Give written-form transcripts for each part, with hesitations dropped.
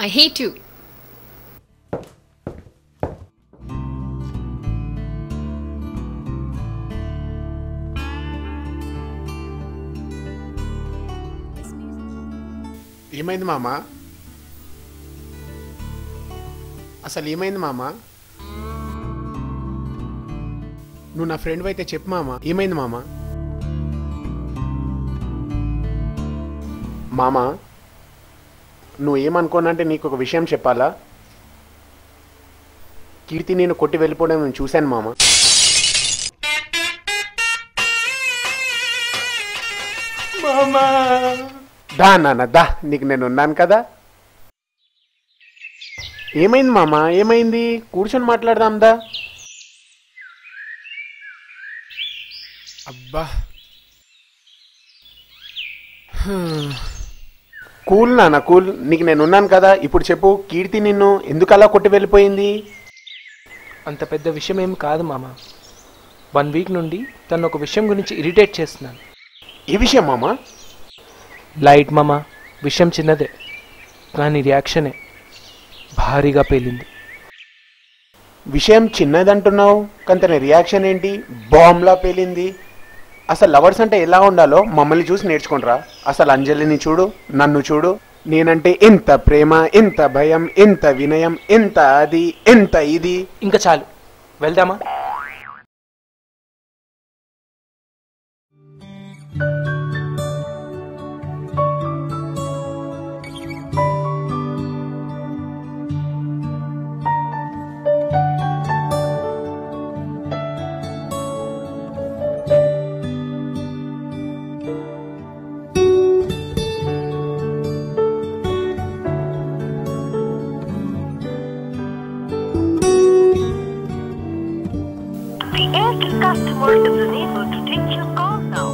I hate you. ఏమైంది మామ? అసలు ఏమైంది మామ? నువ్వు నా ఫ్రెండ్ అయితే చెప్పు మామ, ఏమైంది మామ? మామ, నువ్వు ఏమనుకోనంటే నీకు ఒక విషయం చెప్పాలా? కీర్తి నేను కొట్టి వెళ్ళిపోవడం నేను చూశాను మామ. మామా దా నాన్న దా, నీకు నేను ఉన్నాను కదా. ఏమైంది మామ, ఏమైంది? కూర్చొని మాట్లాడదాం దా. అబ్బా కూల్ నాన్న కూల్, నీకు నేను ఉన్నాను కదా. ఇప్పుడు చెప్పు, కీర్తి నిన్ను ఎందుకు అలా కొట్టి వెళ్ళిపోయింది? అంత పెద్ద విషయం ఏం కాదు మామ. 1 వీక్ నుండి తను ఒక విషయం గురించి ఇరిటేట్ చేస్తున్నాను. ఏ విషయం మామ? లైట్ మామ, విషయం చిన్నదే కానీ రియాక్షనే భారీగా పేలింది. విషయం చిన్నదంటున్నావు కానీ తన రియాక్షన్ ఏంటి? బాంబ్లా పేలింది. అసలు లవర్స్ అంటే ఎలా ఉండాలో మమ్మల్ని చూసి నేర్చుకుంటారా? అసలు అంజలిని చూడు, నన్ను చూడు. నేనంటే ఎంత ప్రేమ, ఎంత భయం, ఎంత వినయం, ఎంత అది, ఎంత ఇది. ఇంకా చాలు, వెళ్దామా? Customer is unable to take your call now.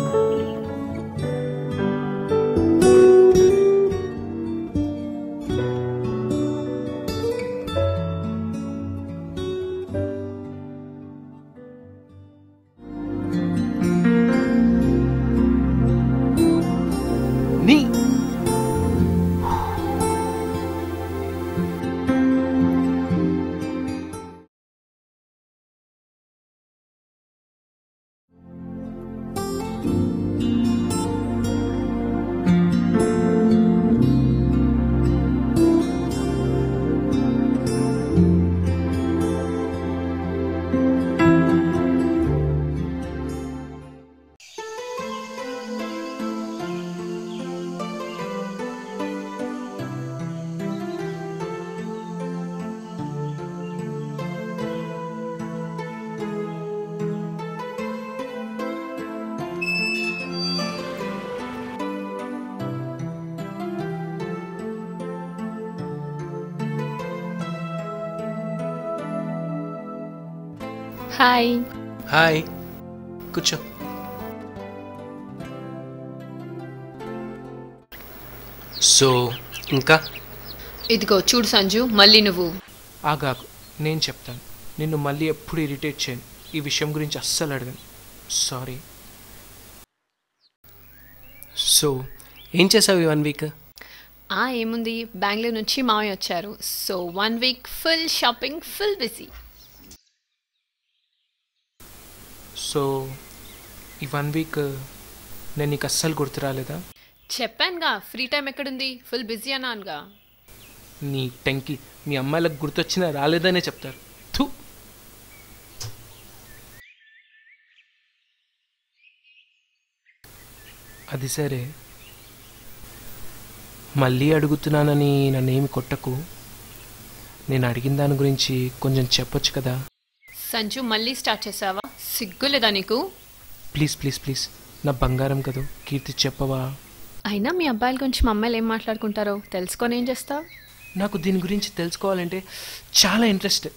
నీ హాయ్. హాయ్, కూర్చో. సో ఇంకా ఇదిగో చూడు సంజు, మళ్ళీ నువ్వు. ఆగాకు, నేను చెప్తాను. నిన్ను మళ్ళీ ఎప్పుడు ఇరిటేట్ చేయను. ఈ విషయం గురించి అస్సలు అడగను. సారీ. సో ఏం చేసావు ఈ 1 వీక్? ఏముంది, బెంగళూరు నుంచి మామయ్య వచ్చారు. So 1 week full shopping, full busy. So ఈ 1 వీక్ నేను నీకు అస్సలు గుర్తు రాలేదా? చెప్పానుగా, ఫ్రీ టైం ఎక్కడుంది, ఫుల్ బిజీ అన్నానుగా. నీ టెంకి, మీ అమ్మాయిలకు గుర్తొచ్చినా రాలేదనే చెప్తారు. థూ. అది సరే, మళ్ళీ అడుగుతున్నానని నన్నేమి కొట్టకు. నేను అడిగిన దాని గురించి కొంచెం చెప్పొచ్చు కదా. సంజు, మళ్ళీ స్టార్ట్ చేసావా? సిగ్గులేదా నీకు? ప్లీజ్ ప్లీజ్ ప్లీజ్, నా బంగారం కదా, కీర్తి చెప్పవా? అయినా మీ అబ్బాయిల గురించి మా అమ్మాయిలు ఏం మాట్లాడుకుంటారో తెలుసుకొని ఏం చేస్తావు? నాకు దీని గురించి తెలుసుకోవాలంటే చాలా ఇంట్రెస్ట్.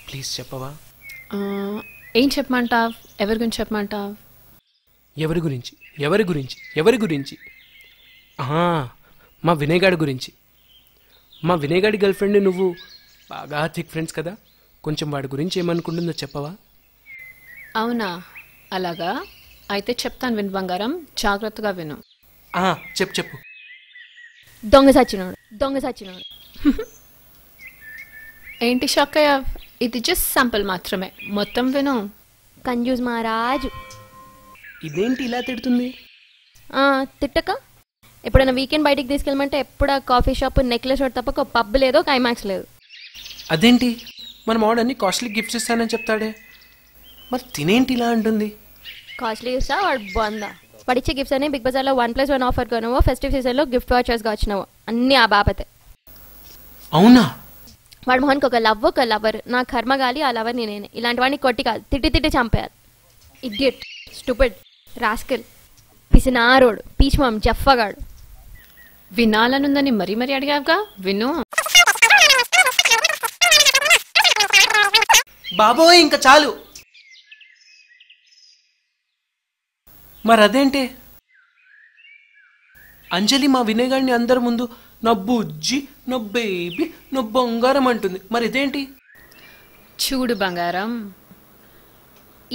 ప్లీజ్ చెప్పవా? ఏం చెప్పమంటావు? ఎవరి గురించి చెప్పమంటావు? ఎవరి గురించి? ఎవరి గురించి? ఎవరి గురించి? మా వినయ్ గాడి గురించి. మా వినయ్ గాడి గర్ల్ ఫ్రెండ్ నువ్వు బాగా థిక్ ఫ్రెండ్స్ కదా, కొంచెం వాడి గురించి ఏమనుకుంటుందో చెప్పవా? అవునా, అలాగా? అయితే చెప్తాను, విను బంగారం, జాగ్రత్తగా విను. చెప్పు చెప్పు. దొంగ సచ్చినోడు. దొంగ సచ్చినోడు. ఏంటి షాక్ అయ్యా? ఇది జస్ట్ శాంపుల్ మాత్రమే, మొత్తం విను. కంజూస్ మహారాజు. ఇదేంటి ఇలా తిడుతుంది? తిట్టక ఎప్పుడైనా వీకెండ్ బయటికి తీసుకెళ్ళమంటే ఎప్పుడు ఆ కాఫీ షాప్, నెక్లెస్ రోడ్ తప్ప ఒక పబ్ లేదు, ఒక ఐమాక్స్ లేదు. అదేంటి మన మావాడు అన్ని కాస్ట్లీ గిఫ్ట్స్ ఇస్తానని చెప్తాడే, మరి తినేంటి ఇలా అంటుంది? కాస్ట్లీ ఇస్తా వాడు బందా. వాడు ఇచ్చే గిఫ్ట్స్ అన్ని బిగ్ బజార్లో 1+1 ఆఫర్ కొనవో, ఫెస్టివ్ సీజన్లో గిఫ్ట్ వాచర్స్గా వచ్చినావో అన్నీ ఆ బాపతే. అవునా? వాడు మొహన్కి ఒక లవ్, ఒక లవర్. నా కర్మగాలి ఆ లవర్ నేనే. ఇలాంటి వాడిని కొట్టి కాదు, తిట్టి తిట్టి చంపేయాలి. ఇడియట్, స్టూపిడ్, రాస్కిల్, పిసినారోడు, పీచ్మామ్, జఫ్ఫగాడు. వినాలనుందని మరీ మరీ అడిగావుగా, విను. బాబోయ్ ఇంకా చాలు. మరి అదేంటి అంజలి మా వినయగాడిని అందరి ముందు నా బుజ్జి, నా బేబీ, నా బంగారం అంటుంది, మరి ఇదేంటి? చూడు బంగారం,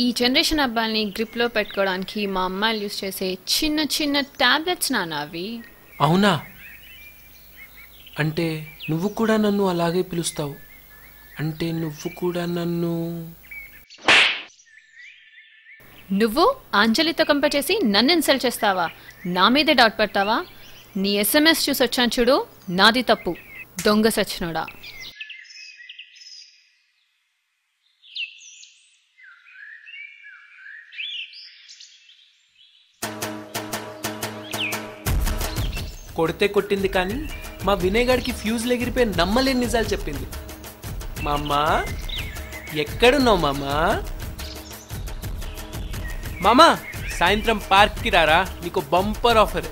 ఈ జనరేషన్ అబ్బాయిల్ని గ్రిప్లో పెట్టుకోవడానికి మా అమ్మాయిలు యూస్ చేసే చిన్న చిన్న టాబ్లెట్స్ నాన్న అవి. అవునా? అంటే నువ్వు కూడా నన్ను అలాగే పిలుస్తావు? అంటే నువ్వు కూడా నన్ను... నువ్వు అంజలితో కంపేర్ చేసి నన్ను ఇన్సల్ట్ చేస్తావా? నా మీదే డౌట్ పడతావా? నీ SMS చూసి వచ్చాను చూడు, నాది తప్పు, దొంగ సచ్చినోడా. కొడితే కొట్టింది కానీ మా వినయ్ గారికి ఫ్యూజ్ ఎగిరిపోయి నమ్మలేని నిజాలు చెప్పింది. మామా ఎక్కడున్నావు మామా? మామా సాయంత్రం పార్క్కి రారా, నీకు బంపర్ ఆఫర్.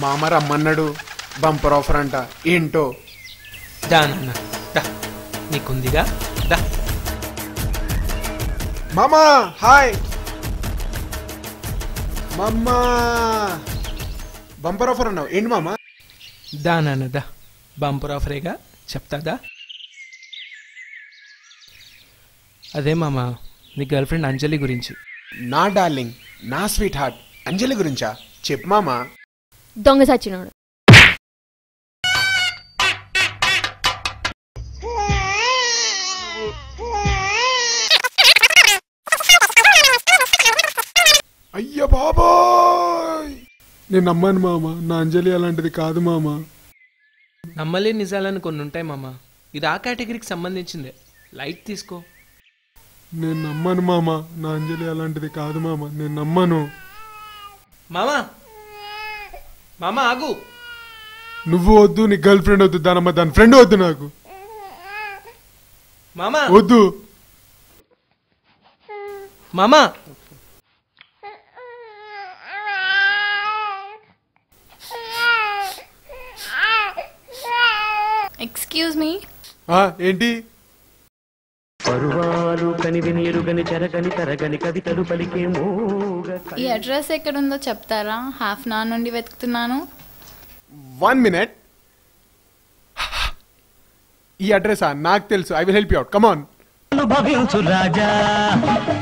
మామ రమ్మన్నాడు, బంపర్ ఆఫర్ అంట. ఏంటో? దా నాన్న దా, నీకుందిగా దా. మామా హాయ్. మమ్మా బంపర్ ఆఫర్ అన్నావు ఏంటి మామా? దా నాన్న దా, బంపర్ ఆఫరేగా చెప్తాదా. అదే మామ, నీ గర్ల్ ఫ్రెండ్ అంజలి గురించి. నా డార్లింగ్, నా స్వీట్ హార్ట్ అంజలి గురించా? చెప్పు మామా. దొంగ సచ్చినోడు. అయ్య బాబోయ్, నేను నమ్మాను మామ. నా అంజలి అలాంటిది కాదు మామ. నమ్మలేని నిజాలని కొన్ని ఉంటాయి మామ, ఇది ఆ కేటగిరీకి సంబంధించిందే, లైట్ తీసుకో. నేను నమ్మను మామ, నా అంజలి అలాంటిది కాదు మామ, నేను నమ్మను. మామా మామా ఆగు. నువ్వు వద్దు, నీ గర్ల్ ఫ్రెండ్ వద్దు, దానమ్మ దాని ఫ్రెండ్ వద్దు, నాకు మామా వద్దు. మామా ఎక్స్క్యూజ్ మీ. ఏంటి? పరువాలు కనివిని ఎరుగని చెరగని తరగని కవితలు పలికే మోగ. ఈ అడ్రస్ ఎక్కడుందో చెప్తారా? హాఫ్ అన్ అవర్ నుండి వెతుకుతున్నాను. 1 minute. ఈ అడ్రస్ నాకు తెలుసు. I will help you out. Come on. అనుభవించు రాజా,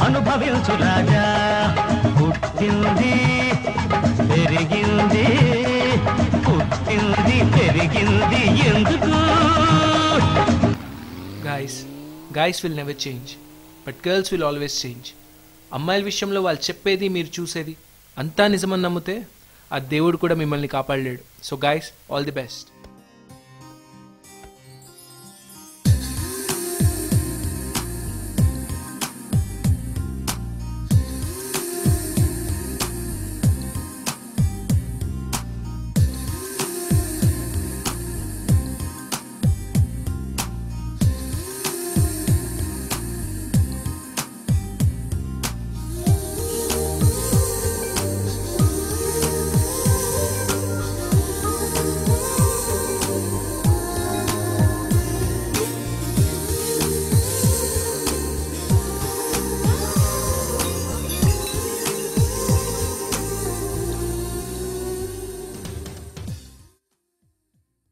అనుభవించు రాజా, పుట్టింది పెరిగింది, పుట్టింది పెరిగింది ఎందుకు? guys will never change, but girls will always change. అమ్మాయిల విషయంలో వాళ్ళు చెప్పేది మీరు చూసేది అంతా నిజమని నమ్మితే ఆ దేవుడు కూడా మిమ్మల్ని కాపాడలేడు. So guys, all the best.